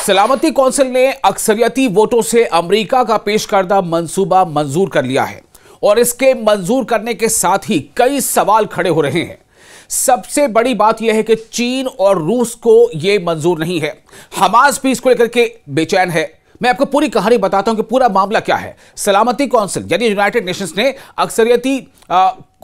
सलामती कौंसिल ने अक्सरियती वोटों से अमेरिका का पेश करदा मंसूबा मंजूर कर लिया है और इसके मंजूर करने के साथ ही कई सवाल खड़े हो रहे हैं। सबसे बड़ी बात यह है कि चीन और रूस को यह मंजूर नहीं है। हमास भी इसको लेकर के बेचैन है। मैं आपको पूरी कहानी बताता हूं कि पूरा मामला क्या है। सलामती कौंसिल यानी यूनाइटेड नेशंस ने अक्सरियती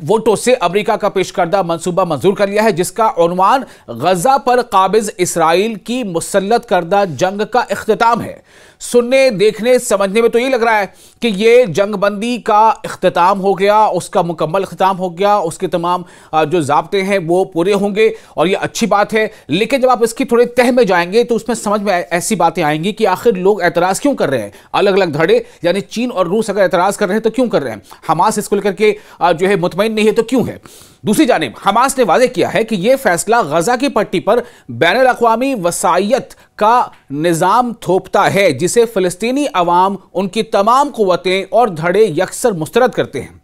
वोटों से अमेरिका का पेश करदा मंसूबा मंजूर कर लिया है, जिसका उन्वान गजा पर काबिज इसराइल की मुसल्लत करदा जंग का इख्तिताम है। सुनने, देखने, समझने में तो ये लग रहा है कि ये जंगबंदी का इख्तिताम हो गया, उसका मुकम्मल इख्तिताम हो गया, उसके तमाम जो ज़ाब्ते हैं वो पूरे होंगे और ये अच्छी बात है। लेकिन जब आप इसकी थोड़े तह में जाएंगे तो उसमें समझ में ऐसी बातें आएंगी कि आखिर लोग एतराज़ क्यों कर रहे हैं। अलग अलग धड़े यानी चीन और रूस अगर एतराज़ कर रहे हैं तो क्यों कर रहे हैं, हमास इसको लेकर के जो है मुतमईन नहीं है तो क्यों है। दूसरी जानिब हमास ने वादे किया है कि यह फैसला गजा की पट्टी पर बैनुल अक़वामी वसायत का निज़ाम थोपता है, जिसे फ़लस्तीनी अवाम, उनकी तमाम क़ुव्वतें और धड़े यकसर मुस्तरद करते हैं।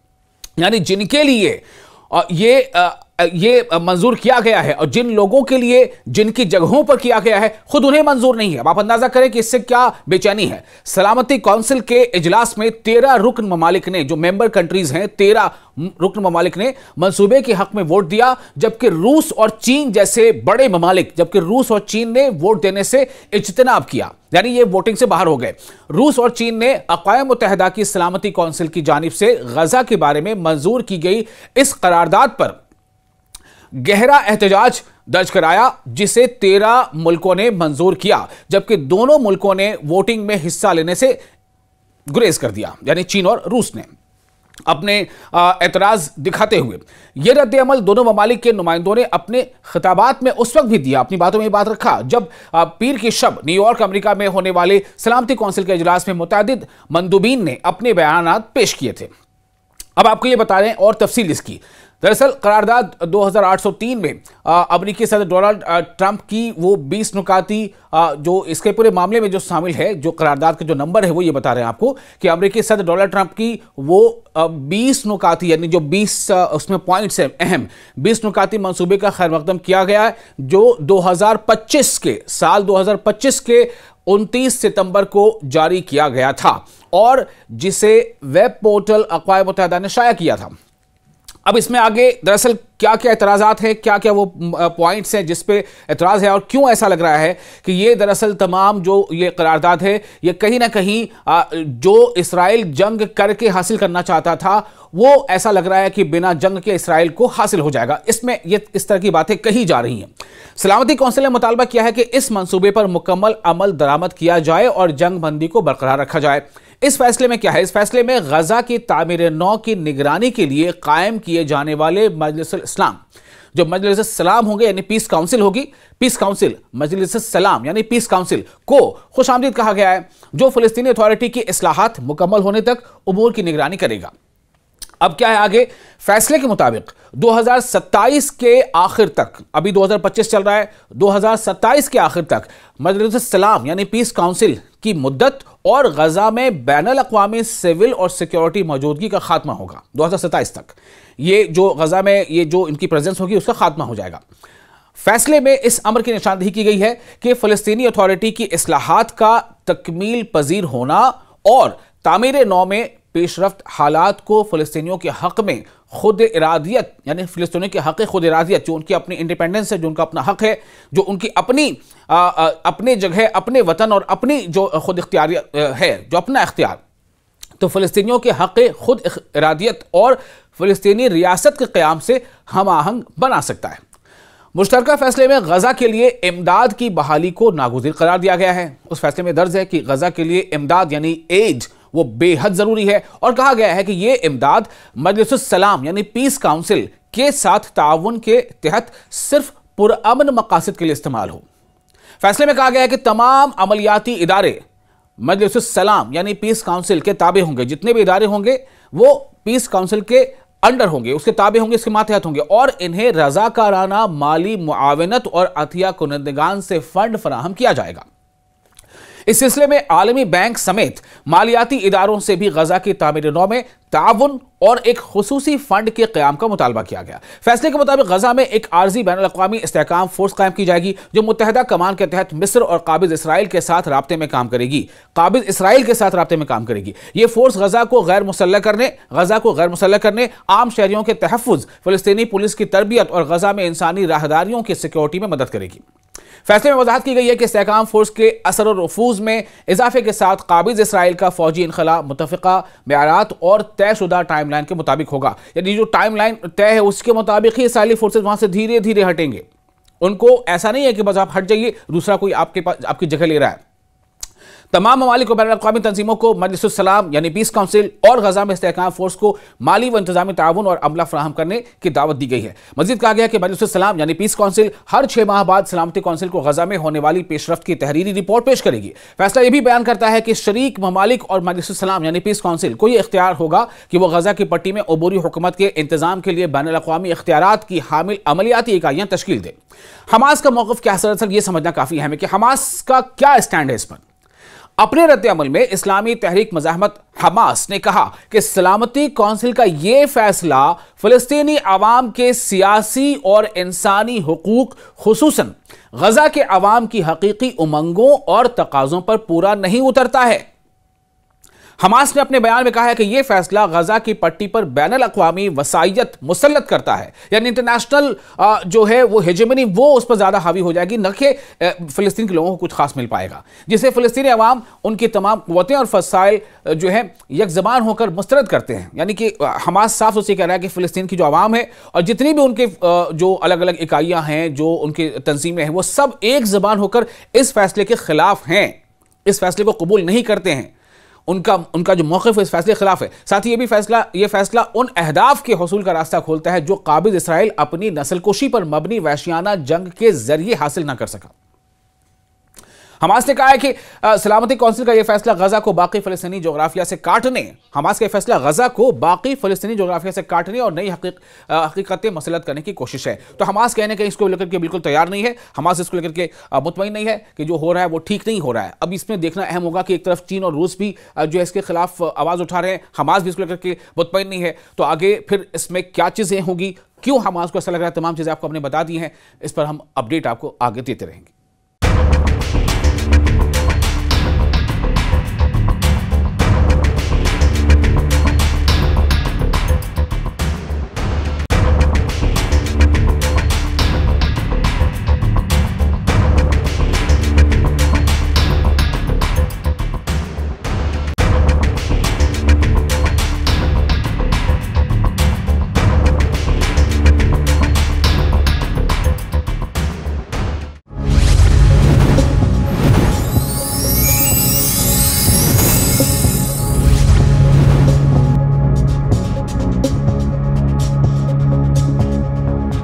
यानी जिनके लिए ये मंजूर किया गया है और जिन लोगों के लिए जिनकी जगहों पर किया गया है, खुद उन्हें मंजूर नहीं है। आप अंदाजा करें कि इससे क्या बेचैनी है। सलामती कौंसिल के इजलास में 13 रुकन ममालिक ने, जो मेंबर कंट्रीज हैं, 13 रुकन ममालिक ने मंसूबे के हक में वोट दिया, जबकि रूस और चीन जैसे बड़े ममालिक, जबकि रूस और चीन ने वोट देने से इज्तनाब किया, यानी ये वोटिंग से बाहर हो गए। रूस और चीन ने अक़वाम मुत्तहिदा की सलामती कौंसिल की जानिब से गजा के बारे में मंजूर की गई इस करारदाद पर गहरा एहतजाज दर्ज कराया, जिसे 13 मुल्कों ने मंजूर किया, जबकि दोनों मुल्कों ने वोटिंग में हिस्सा लेने से गुरेज कर दिया, यानी चीन और रूस ने अपने एतराज दिखाते हुए। यह रद्द-ए-अमल दोनों ममालिक के नुमाइंदों ने अपने खिताबात में उस वक्त भी दिया, अपनी बातों में ये बात रखा, जब पीर की शब न्यूयॉर्क अमेरिका में होने वाले सलामती कौंसिल के इजलास में मुतअद्दिद मंदूबीन ने अपने बयानात पेश किए थे। अब आपको ये बता रहे हैं और तफसील इसकी। दरअसल करारदाद 2803 में अमेरिकी सदर डोनाल्ड ट्रंप की वो 20 नुकाती जो इसके पूरे मामले में जो शामिल है, जो करारदाद का जो नंबर है वो ये बता रहे हैं आपको कि अमेरिकी सदर डोनाल्ड ट्रंप की वो 20 नुकाती यानी जो 20 उसमें पॉइंट्स हैं अहम 20 नुकाती मंसूबे का खैर मकदम किया गया है, जो 2025 के 29 सितंबर को जारी किया गया था और जिसे वेब पोर्टल अक़वाम मुत्तहिदा ने शाया किया था। अब इसमें आगे दरअसल क्या क्या एतराज़ात हैं, क्या क्या वो पॉइंट्स हैं जिस पे एतराज़ है और क्यों ऐसा लग रहा है कि ये दरअसल तमाम जो ये करारदाद है ये कहीं ना कहीं जो इसराइल जंग करके हासिल करना चाहता था वो ऐसा लग रहा है कि बिना जंग के इसराइल को हासिल हो जाएगा। इसमें ये इस तरह की बातें कही जा रही हैं। सलामती कौंसिल ने मुतालबा किया है कि इस मंसूबे पर मुकम्मल अमल दरामद किया जाए और जंग बंदी को बरकरार रखा जाए। इस फैसले में क्या है? इस फैसले में गजा की तामीर नौ की निगरानी के लिए कायम किए जाने वाले मजलिसुल इस्लाम, जो मजलिस सलाम होंगे यानी पीस काउंसिल होगी, पीस काउंसिल मजलिस सलाम यानी पीस काउंसिल को खुशामदीद कहा गया है, जो फ़लस्तीनी अथॉरिटी की इस्लाहात मुकम्मल होने तक उमूर की निगरानी करेगा। अब क्या है आगे? फैसले के मुताबिक 2027 के आखिर तक, अभी 2025 चल रहा है, 2027 के आखिर तक मजलिस सलाम यानी पीस काउंसिल की मुद्दत और गजा में बैनुल अक़वामी सिविल और सिक्योरिटी मौजूदगी का खात्मा होगा। 2027 तक ये जो गजा में ये जो इनकी प्रेजेंस होगी उसका खात्मा हो जाएगा। फैसले में इस अमर की निशानदेही की गई है कि फ़लस्तीनी अथॉरिटी की इस्लाहात का तकमील पजीर होना और तामीर नौ में पेशरफ्त हालात को फ़लस्तीनियों के हक़ में खुद इरादियत यानी फ़लस्तीनियों के हक़ खुद इरादियत, जो उनकी अपनी इंडिपेंडेंस है, जो उनका अपना हक़ है, जो उनकी अपनी जगह, अपने वतन और अपनी जो खुद इख्तियारियत है, जो अपना इख्तियार, तो फ़लस्तीनियों के हक़ खुद इरादियत और फ़लस्तीनी रियासत के क़याम से हम आहंग बना सकता है। मुश्तरका फैसले में गजा के लिए इमदाद की बहाली को नागुज़ीर करार दिया गया है। उस फैसले में दर्ज है कि गजा के लिए इमदाद यानी एड वो बेहद जरूरी है और कहा गया है कि यह इमदाद मजलिसुस सलाम यानी पीस काउंसिल के साथ ताउन के तहत सिर्फ पुरअमन मकासद के लिए इस्तेमाल हो। फैसले में कहा गया है कि तमाम अमलियाती इदारे मजलिसुस सलाम यानी पीस काउंसिल के ताबे होंगे। जितने भी इदारे होंगे वो पीस काउंसिल के अंडर होंगे, उसके ताबे होंगे, इसके मातहत होंगे और इन्हें रजाकाराना माली मुआवनत और अतिया कुनंदगान से फंड फराहम किया जाएगा। इस सिलसिले में आलमी बैंक समेत मालियाती इदारों से भी गजा की तामीर नौ में ताउन और एक खुसूसी फंड के क़याम का मुतालबा किया गया। फैसले के मुताबिक गजा में एक आर्जी बैनुल अक़वामी इस्तेहकाम फोर्स कायम की जाएगी जो मुत्तहदा कमान के तहत मिस्र और काबिज इसराइल के साथ राब्ते में काम करेगी। यह फोर्स गजा को गैर मुसल्लह करने, आम शहरियों के तहफ़्फ़ुज़, फ़लस्तीनी पुलिस की तरबियत और गजा में इंसानी राहदारियों की सिक्योरिटी में मदद करेगी। फैसले में वजाहत की गई है कि इस्तेहकाम फोर्स के असर और रफूज में इजाफे के साथ काबिज इसराइल का फौजी इनखला मुतफ़िक़ा मेयारात और तयशुदा टाइमलाइन के मुताबिक होगा। यानी जो टाइमलाइन तय है उसके मुताबिक ही इसराइली फोर्सेज वहां से धीरे धीरे हटेंगे। उनको ऐसा नहीं है कि बस आप हट जाइए, दूसरा कोई आपकी जगह ले रहा है। तमाम ममालिक और बैनुल-अक़वामी तंजीमों को मजलिसुस सलाम यानी पीस काउंसिल और गजा में इस्तेहकाम फोर्स को माली व इंतजामी ताउन और अमला फराहम करने की दावत दी गई है। मज़ीद कहा गया कि मजलिसुस सलाम यानी पीस काउंसिल हर 6 माह बाद सलामती काउंसिल को गजा में होने वाली पेशरफ्त की तहरीरी रिपोर्ट पेश करेगी। फैसला यह भी बयान करता है कि शरीक ममालिक और मजलिसुस सलाम यानी पीस काउंसिल को यह इख्तियार होगा कि वह गजा की पट्टी में अबूरी हुकूमत के इंतजाम के लिए बैनुल-अक़वामी इख्तियारात की हामिल अमलियाती इकाइयां तश्कील दे। हमास का मौक़िफ़ क्या है? दरअसल यह समझना काफ़ी अहम है कि हमास का क्या स्टैंड है इस पर। अपने रद्द-ए-अमल में इस्लामी तहरीक मज़ाहमत हमास ने कहा कि सलामती काउंसिल का यह फैसला फ़लस्तीनी अवाम के सियासी और इंसानी हुकूक, खुसूसन गजा के अवाम की हकीकी उमंगों और तकाज़ों पर पूरा नहीं उतरता है। हमास ने अपने बयान में कहा है कि यह फैसला गजा की पट्टी पर बैनुल-अक़वामी वसायत मुसल्लत करता है, यानी इंटरनेशनल जो है वो हेजेमनी वो उस पर ज्यादा हावी हो जाएगी, न कि फिलिस्तीन के लोगों को कुछ खास मिल पाएगा, जिसे फिलिस्तीनी अवाम उनकी तमाम क़ुव्वतें और फसाइल जो है यकज़बान होकर मुस्तरद करते हैं। यानी कि हमास साफ तौर से कह रहा है कि फिलिस्तीन की जो अवाम है और जितनी भी उनके जो अलग अलग इकाइयाँ हैं, जो उनकी तंजीमें हैं, वो सब एक ज़बान होकर इस फैसले के खिलाफ हैं, इस फैसले को कबूल नहीं करते हैं। उनका जो मौक़िफ़ है इस फैसले के खिलाफ है। साथ ही ये फैसला उन अहदाफ के हसूल का रास्ता खोलता है जो काबिज इसराइल अपनी नस्लकुशी पर मबनी वहशियाना जंग के जरिए हासिल ना कर सका। हमास ने कहा है कि सलामती काउंसिल का यह फैसला गजा को बाकी फ़लस्तीनी जोग्राफिया से काटने और नई हकीकतें मसलत करने की कोशिश है। तो हमास कहने के इसको लेकर के बिल्कुल तैयार नहीं है। हमास इसको लेकर के मुतमईन नहीं है कि जो हो रहा है वो ठीक नहीं हो रहा है। अब इसमें देखना अहम होगा कि एक तरफ चीन और रूस भी जो है इसके खिलाफ आवाज़ उठा रहे हैं, हमास भी इसको लेकर के मुतमईन नहीं है। तो आगे फिर इसमें क्या चीज़ें होंगी, क्यों हमास को ऐसा लग रहा है, तमाम चीज़ें आपको हमने बता दी हैं। इस पर हम अपडेट आपको आगे देते रहेंगे।